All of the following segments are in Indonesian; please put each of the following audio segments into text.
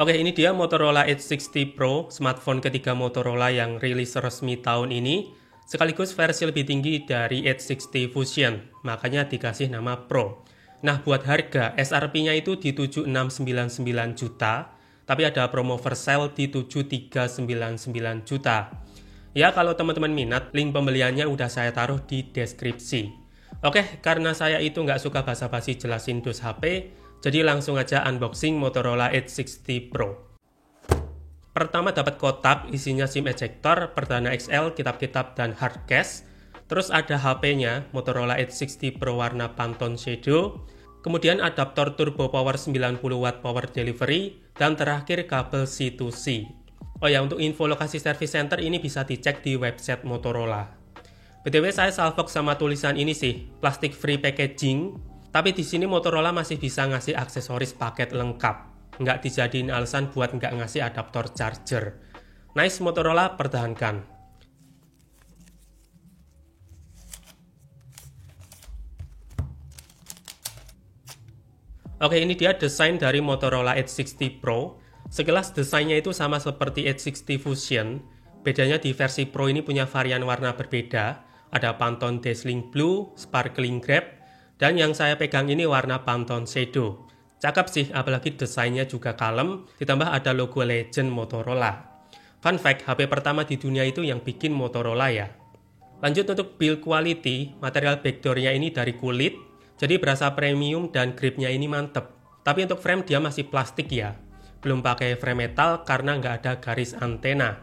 Oke, ini dia Motorola Edge 60 Pro, smartphone ketiga Motorola yang rilis resmi tahun ini, sekaligus versi lebih tinggi dari Edge 60 Fusion, makanya dikasih nama Pro. Nah, buat harga, SRP-nya itu di 7699 juta, tapi ada promo flash sale di 7399 juta. Ya, kalau teman-teman minat, link pembeliannya udah saya taruh di deskripsi. Oke, karena saya itu nggak suka basa-basi jelasin dus HP, jadi langsung aja unboxing Motorola Edge 60 Pro. Pertama dapat kotak, isinya SIM ejector, perdana XL, kitab-kitab, dan hard case. Terus ada HP-nya, Motorola Edge 60 Pro warna Pantone Shadow. Kemudian adaptor turbo power 90W power delivery, dan terakhir kabel C2C. Oh ya, untuk info lokasi service center ini bisa dicek di website Motorola. BTW saya salvok sama tulisan ini sih, plastic free packaging. Tapi di sini Motorola masih bisa ngasih aksesoris paket lengkap. Nggak dijadiin alasan buat nggak ngasih adaptor charger. Nice Motorola, pertahankan. Oke, ini dia desain dari Motorola Edge 60 Pro. Sekilas desainnya itu sama seperti Edge 60 Fusion. Bedanya di versi Pro ini punya varian warna berbeda. Ada Pantone Dazzling Blue, Sparkling Grape, dan yang saya pegang ini warna Pantone Shadow. Cakep sih, apalagi desainnya juga kalem, ditambah ada logo legend Motorola. Fun fact, HP pertama di dunia itu yang bikin Motorola ya. Lanjut untuk build quality, material backdoor-nya ini dari kulit, jadi berasa premium dan gripnya ini mantep. Tapi untuk frame dia masih plastik ya, belum pakai frame metal karena nggak ada garis antena.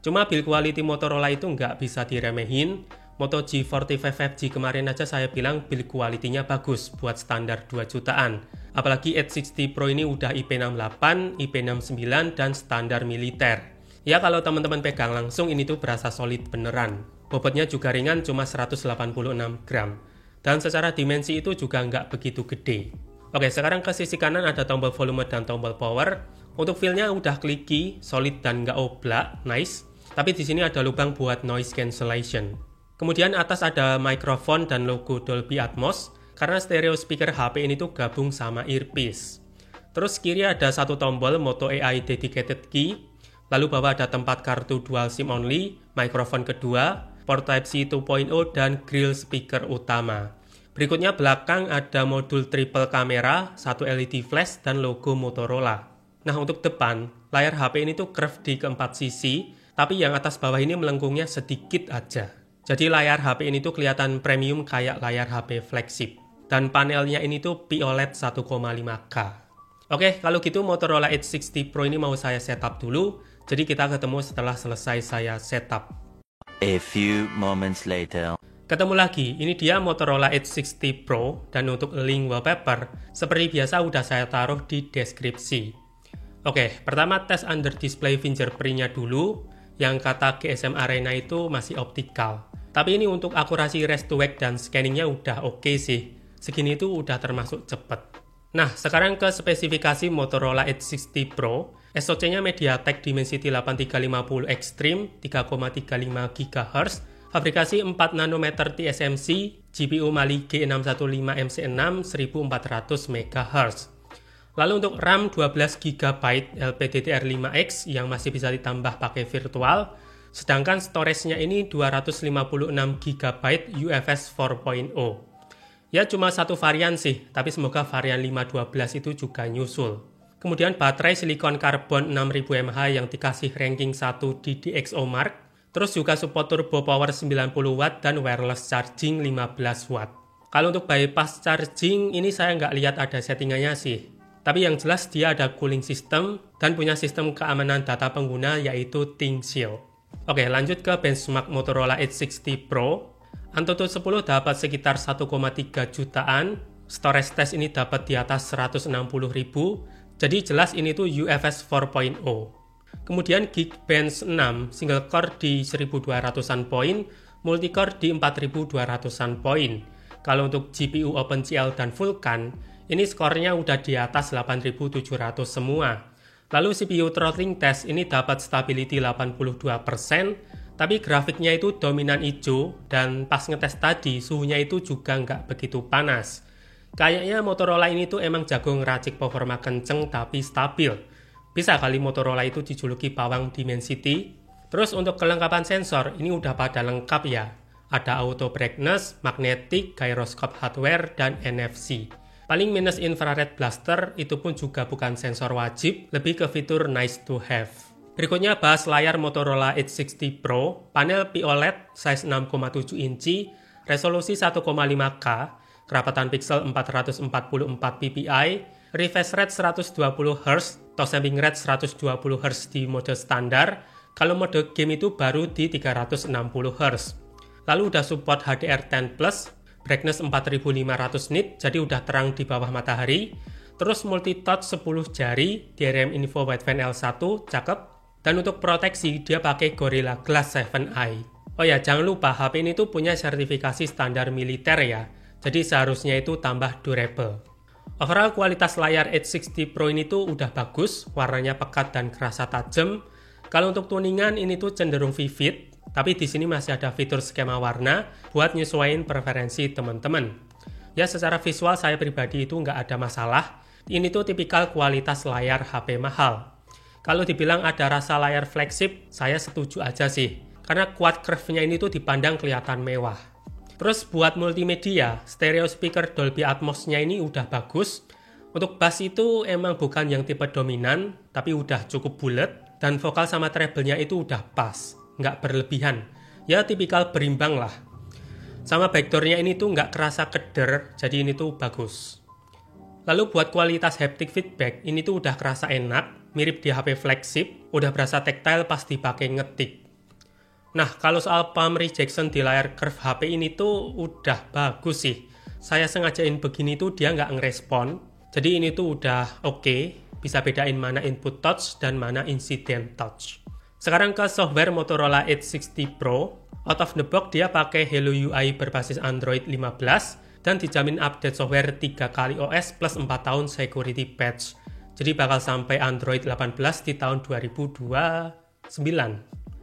Cuma build quality Motorola itu nggak bisa diremehin. Moto G45 5G kemarin aja saya bilang build quality-nya bagus buat standar 2 jutaan. Apalagi Edge 60 Pro ini udah IP68, IP69, dan standar militer. Ya kalau teman-teman pegang langsung ini tuh berasa solid beneran. Bobotnya juga ringan cuma 186 gram. Dan secara dimensi itu juga nggak begitu gede. Oke, sekarang ke sisi kanan ada tombol volume dan tombol power. Untuk feel-nya udah clicky, solid dan nggak oblak, nice. Tapi di sini ada lubang buat noise cancellation. Kemudian atas ada mikrofon dan logo Dolby Atmos, karena stereo speaker HP ini tuh gabung sama earpiece. Terus kiri ada satu tombol Moto AI Dedicated Key, lalu bawah ada tempat kartu dual SIM only, mikrofon kedua, port Type-C 2.0, dan grill speaker utama. Berikutnya belakang ada modul triple kamera, satu LED flash, dan logo Motorola. Nah untuk depan, layar HP ini tuh curve di keempat sisi, tapi yang atas bawah ini melengkungnya sedikit aja. Jadi layar HP ini tuh kelihatan premium kayak layar HP flagship. Dan panelnya ini tuh POLED 1,5K. Oke, kalau gitu Motorola Edge 60 Pro ini mau saya setup dulu. Jadi kita ketemu setelah selesai saya setup. A few moments later. Ketemu lagi, ini dia Motorola Edge 60 Pro. Dan untuk link wallpaper, seperti biasa udah saya taruh di deskripsi. Oke, pertama tes under display fingerprint-nya dulu. Yang kata GSM Arena itu masih optikal. Tapi ini untuk akurasi raise to wake dan scanningnya udah oke sih. Segini itu udah termasuk cepet. Nah, sekarang ke spesifikasi Motorola Edge 60 Pro. SoC-nya MediaTek Dimensity 8350 Extreme 3,35 GHz, fabrikasi 4 nanometer TSMC, GPU Mali G615MC6 1400 MHz. Lalu untuk RAM 12 GB LPDDR5X yang masih bisa ditambah pakai virtual, sedangkan storage-nya ini 256 GB UFS 4.0. Ya cuma satu varian sih, tapi semoga varian 512 itu juga nyusul. Kemudian baterai silikon karbon 6000 mAh yang dikasih ranking 1 di DxOMark. Terus juga support turbo power 90W dan wireless charging 15W. Kalau untuk bypass charging ini saya nggak lihat ada settingannya sih. Tapi yang jelas dia ada cooling system dan punya sistem keamanan data pengguna yaitu ThinkShield. Oke, lanjut ke benchmark Motorola Edge 60 Pro. Antutu 10 dapat sekitar 1,3 jutaan. Storage test ini dapat di atas 160.000. Jadi jelas ini tuh UFS 4.0. Kemudian Geekbench 6, single core di 1200-an poin, multicore di 4200-an poin. Kalau untuk GPU OpenCL dan Vulkan, ini skornya udah di atas 8700 semua. Lalu CPU throttling test ini dapat stability 82%, tapi grafiknya itu dominan hijau dan pas ngetes tadi suhunya itu juga nggak begitu panas. Kayaknya Motorola ini tuh emang jago ngeracik performa kenceng tapi stabil. Bisa kali Motorola itu dijuluki pawang Dimensity. Terus untuk kelengkapan sensor, ini udah pada lengkap ya. Ada auto brightness, magnetic, gyroscope hardware, dan NFC. Paling minus infrared blaster itu pun juga bukan sensor wajib, lebih ke fitur nice to have. Berikutnya bahas layar Motorola Edge 60 Pro, panel POLED size 6,7 inci, resolusi 1,5K, kerapatan pixel 444 ppi, refresh rate 120 Hz, touch sampling rate 120 Hz di mode standar, kalau mode game itu baru di 360 Hz. Lalu udah support HDR10+, brightness 4500 nit, jadi udah terang di bawah matahari. Terus multi-touch 10 jari, DRM Info Wideband L1, cakep. Dan untuk proteksi, dia pakai Gorilla Glass 7i. Oh ya, jangan lupa HP ini tuh punya sertifikasi standar militer ya, jadi seharusnya itu tambah durable. Overall kualitas layar Edge 60 Pro ini tuh udah bagus, warnanya pekat dan kerasa tajam. Kalau untuk tuningan ini tuh cenderung vivid, tapi di sini masih ada fitur skema warna buat nyesuaiin preferensi teman-teman. Ya secara visual saya pribadi itu nggak ada masalah. Ini tuh tipikal kualitas layar HP mahal. Kalau dibilang ada rasa layar flagship, saya setuju aja sih. Karena quad curve-nya ini tuh dipandang kelihatan mewah. Terus buat multimedia, stereo speaker Dolby Atmos-nya ini udah bagus. Untuk bass itu emang bukan yang tipe dominan, tapi udah cukup bulat. Dan vokal sama treble-nya itu udah pas, nggak berlebihan. Ya tipikal berimbang lah. Sama backdoor-nya ini tuh nggak kerasa keder, jadi ini tuh bagus. Lalu buat kualitas haptic feedback, ini tuh udah kerasa enak, mirip di HP flagship, udah berasa tactile pas dipakai ngetik. Nah, kalau soal palm rejection di layar curve HP ini tuh udah bagus sih. Saya sengajain begini tuh dia nggak ngerespon, jadi ini tuh udah oke. Bisa bedain mana input touch dan mana incident touch. Sekarang ke software Motorola Edge 60 Pro. Out of the box dia pakai Hello UI berbasis Android 15 dan dijamin update software 3 kali OS plus 4 tahun security patch. Jadi bakal sampai Android 18 di tahun 2029.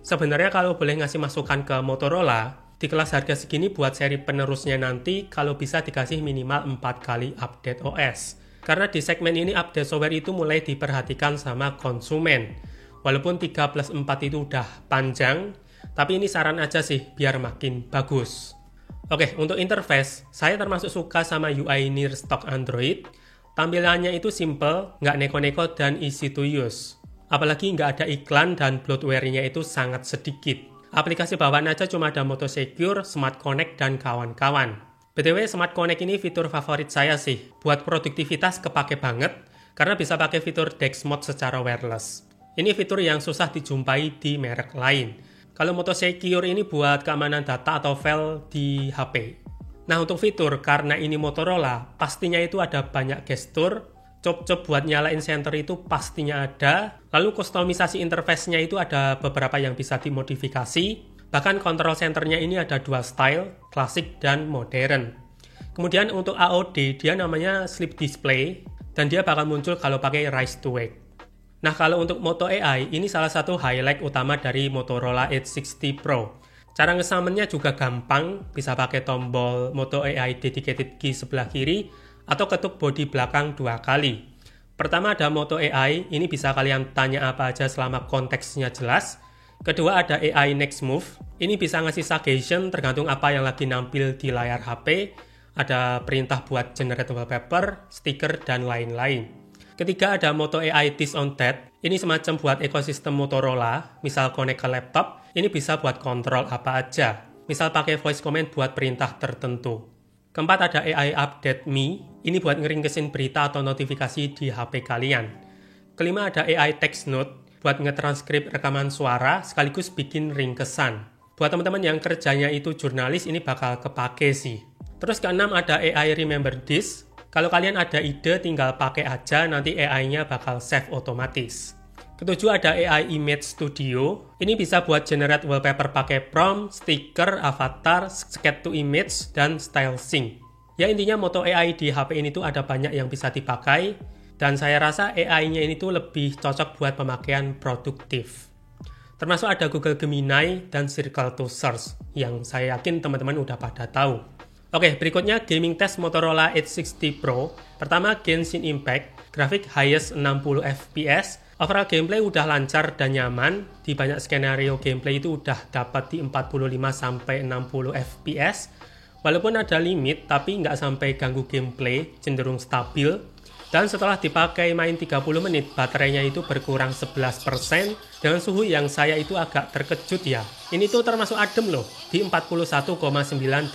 Sebenarnya kalau boleh ngasih masukan ke Motorola, di kelas harga segini buat seri penerusnya nanti kalau bisa dikasih minimal 4 kali update OS. Karena di segmen ini update software itu mulai diperhatikan sama konsumen. Walaupun 3+4 itu udah panjang, tapi ini saran aja sih biar makin bagus. Oke, untuk interface, saya termasuk suka sama UI near stock Android. Tampilannya itu simple, nggak neko-neko dan easy to use. Apalagi nggak ada iklan dan bloatware-nya itu sangat sedikit. Aplikasi bawaan aja cuma ada Moto Secure, Smart Connect, dan kawan-kawan. BTW, Smart Connect ini fitur favorit saya sih. Buat produktivitas kepake banget, karena bisa pakai fitur DeX Mode secara wireless. Ini fitur yang susah dijumpai di merek lain. Kalau Moto Secure ini buat keamanan data atau file di HP. Nah, untuk fitur, karena ini Motorola, pastinya itu ada banyak gestur. Cop-cop buat nyalain center itu pastinya ada. Lalu kustomisasi interface-nya itu ada beberapa yang bisa dimodifikasi. Bahkan control centernya ini ada dua style, klasik dan modern. Kemudian untuk AOD, dia namanya Sleep Display, dan dia bakal muncul kalau pakai Rise to Wake. Nah, kalau untuk Moto AI, ini salah satu highlight utama dari Motorola Edge 60 Pro. Cara ngesamennya juga gampang, bisa pakai tombol Moto AI Dedicated Key sebelah kiri, atau ketuk bodi belakang 2 kali. Pertama ada Moto AI, ini bisa kalian tanya apa aja selama konteksnya jelas. Kedua ada AI Next Move, ini bisa ngasih suggestion tergantung apa yang lagi nampil di layar HP. Ada perintah buat generate wallpaper, stiker, dan lain-lain. Ketiga ada Moto AI This on That, ini semacam buat ekosistem Motorola, misal connect ke laptop, ini bisa buat kontrol apa aja. Misal pakai voice command buat perintah tertentu. Keempat ada AI Update Me, ini buat ngeringkesin berita atau notifikasi di HP kalian. Kelima ada AI Text Note, buat ngetranskrip rekaman suara sekaligus bikin ringkesan. Buat teman-teman yang kerjanya itu jurnalis, ini bakal kepake sih. Terus keenam ada AI Remember This. Kalau kalian ada ide tinggal pakai aja, nanti AI-nya bakal save otomatis. Ketujuh ada AI Image Studio. Ini bisa buat generate wallpaper pakai prompt, stiker, avatar, sketch to image, dan style sync. Ya intinya Moto AI di HP ini tuh ada banyak yang bisa dipakai. Dan saya rasa AI-nya ini tuh lebih cocok buat pemakaian produktif. Termasuk ada Google Gemini dan Circle to Search, yang saya yakin teman-teman udah pada tahu. Oke, berikutnya gaming test Motorola Edge 60 Pro. Pertama, Genshin Impact, grafik highest 60 fps. Overall gameplay udah lancar dan nyaman. Di banyak skenario gameplay itu udah dapat di 45-60 fps. Walaupun ada limit, tapi nggak sampai ganggu gameplay, cenderung stabil. Dan setelah dipakai main 30 menit, baterainya itu berkurang 11%. Dengan suhu yang saya itu agak terkejut ya. Ini tuh termasuk adem loh, di 41,9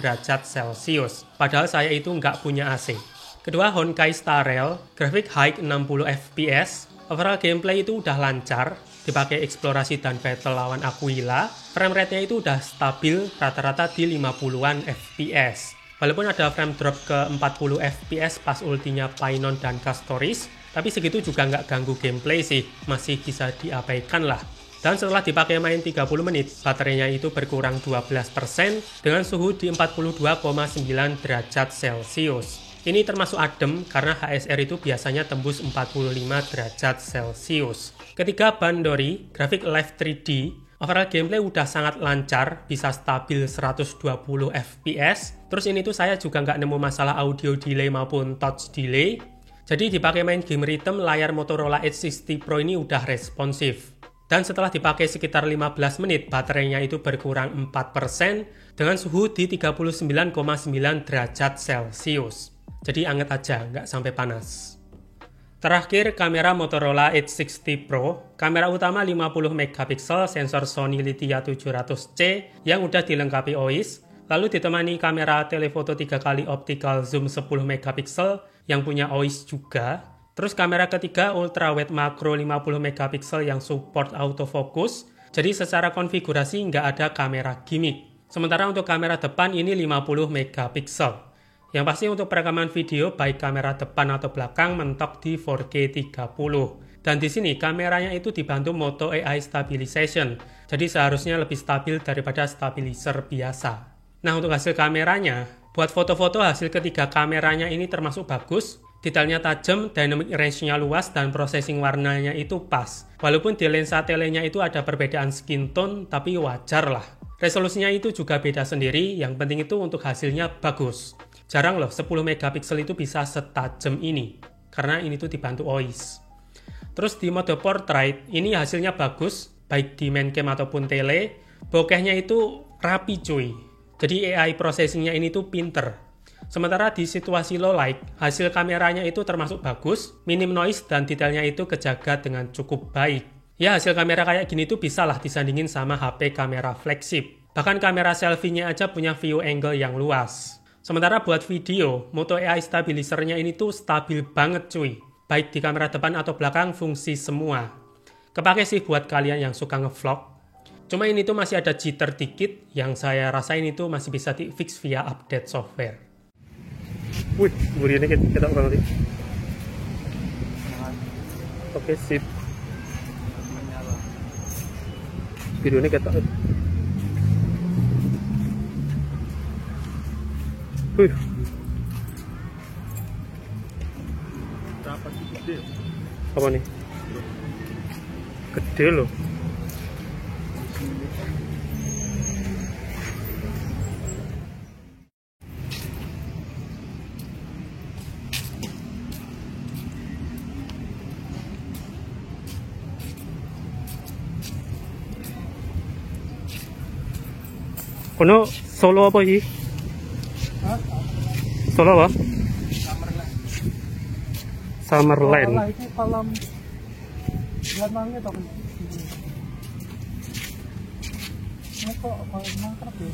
derajat Celcius. Padahal saya itu nggak punya AC. Kedua, Honkai Star Rail, grafik high 60 fps. Overall gameplay itu udah lancar, dipakai eksplorasi dan battle lawan Aquila. Frame rate-nya itu udah stabil, rata-rata di 50-an fps. Walaupun ada frame drop ke 40 fps pas ultinya Painon dan Castoris, tapi segitu juga nggak ganggu gameplay sih, masih bisa diabaikan lah. Dan setelah dipakai main 30 menit, baterainya itu berkurang 12% dengan suhu di 42,9 derajat Celcius. Ini termasuk adem karena HSR itu biasanya tembus 45 derajat Celcius. Ketiga, Bandori, grafik live 3D. Overall gameplay udah sangat lancar, bisa stabil 120 fps. Terus ini tuh saya juga nggak nemu masalah audio delay maupun touch delay. Jadi dipakai main game rhythm, layar Motorola Edge 60 Pro ini udah responsif. Dan setelah dipakai sekitar 15 menit, baterainya itu berkurang 4% dengan suhu di 39,9 derajat Celcius. Jadi anget aja, nggak sampai panas. Terakhir, kamera Motorola Edge 60 Pro. Kamera utama 50 megapiksel, sensor Sony Lithia 700C yang udah dilengkapi OIS. Lalu ditemani kamera telefoto 3 kali optical zoom 10 megapiksel yang punya OIS juga. Terus kamera ketiga ultra wide makro 50 megapiksel yang support autofocus. Jadi secara konfigurasi nggak ada kamera gimmick. Sementara untuk kamera depan ini 50 megapiksel. Yang pasti untuk perekaman video baik kamera depan atau belakang mentok di 4K 30. Dan di sini kameranya itu dibantu Moto AI Stabilization. Jadi seharusnya lebih stabil daripada stabilizer biasa. Nah, untuk hasil kameranya, buat foto-foto hasil ketiga kameranya ini termasuk bagus. Detailnya tajam, dynamic range-nya luas, dan processing warnanya itu pas. Walaupun di lensa telenya itu ada perbedaan skin tone, tapi wajar lah. Resolusinya itu juga beda sendiri, yang penting itu untuk hasilnya bagus. Jarang loh 10 megapiksel itu bisa setajam ini, karena ini tuh dibantu OIS. Terus di mode portrait, ini hasilnya bagus, baik di main cam ataupun tele. Bokehnya itu rapi cuy, jadi AI processingnya ini tuh pinter. Sementara di situasi low light, hasil kameranya itu termasuk bagus, minim noise dan detailnya itu kejaga dengan cukup baik. Ya, hasil kamera kayak gini tuh bisa lah disandingin sama HP kamera flagship. Bahkan kamera selfie-nya aja punya view angle yang luas. Sementara buat video, Moto AI Stabilizer-nya ini tuh stabil banget cuy. Baik di kamera depan atau belakang fungsi semua. Kepake sih buat kalian yang suka ngevlog. Cuma ini tuh masih ada jitter dikit, yang saya rasain itu masih bisa di fix via update software. Wih, buri ini kita banget. Oke, sip. Video ini kita. Wih. Apa nih? Gede loh. Kono Solo apa sih? Solo apa? Summerland. Kalau itu kolam belakangnya toh. Ini kok kolam mangkrep ya?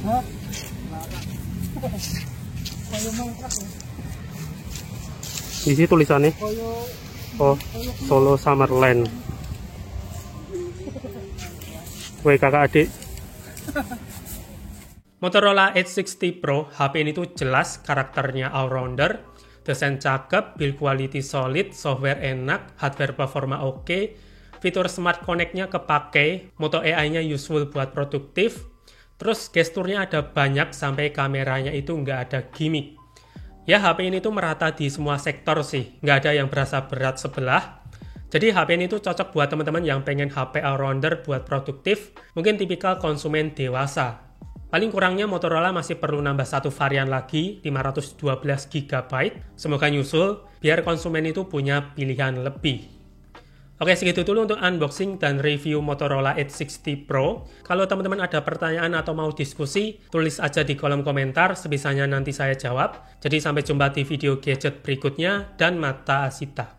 Hah? Kolam mangkrep ya? Di sini tulisannya. Oh, Solo Summerland. Woi kakak adik. Motorola Edge 60 Pro, HP ini tuh jelas karakternya all-rounder, desain cakep, build quality solid, software enak, hardware performa oke, fitur smart connect-nya kepake, Moto AI-nya useful buat produktif, terus gesturnya ada banyak sampai kameranya itu nggak ada gimmick. Ya HP ini tuh merata di semua sektor sih, nggak ada yang berasa berat sebelah. Jadi HP ini tuh cocok buat teman-teman yang pengen HP all-rounder buat produktif, mungkin tipikal konsumen dewasa. Paling kurangnya Motorola masih perlu nambah satu varian lagi, 512 GB. Semoga nyusul, biar konsumen itu punya pilihan lebih. Oke, segitu dulu untuk unboxing dan review Motorola Edge 60 Pro. Kalau teman-teman ada pertanyaan atau mau diskusi, tulis aja di kolom komentar, sebisanya nanti saya jawab. Jadi sampai jumpa di video gadget berikutnya, dan mata Asita.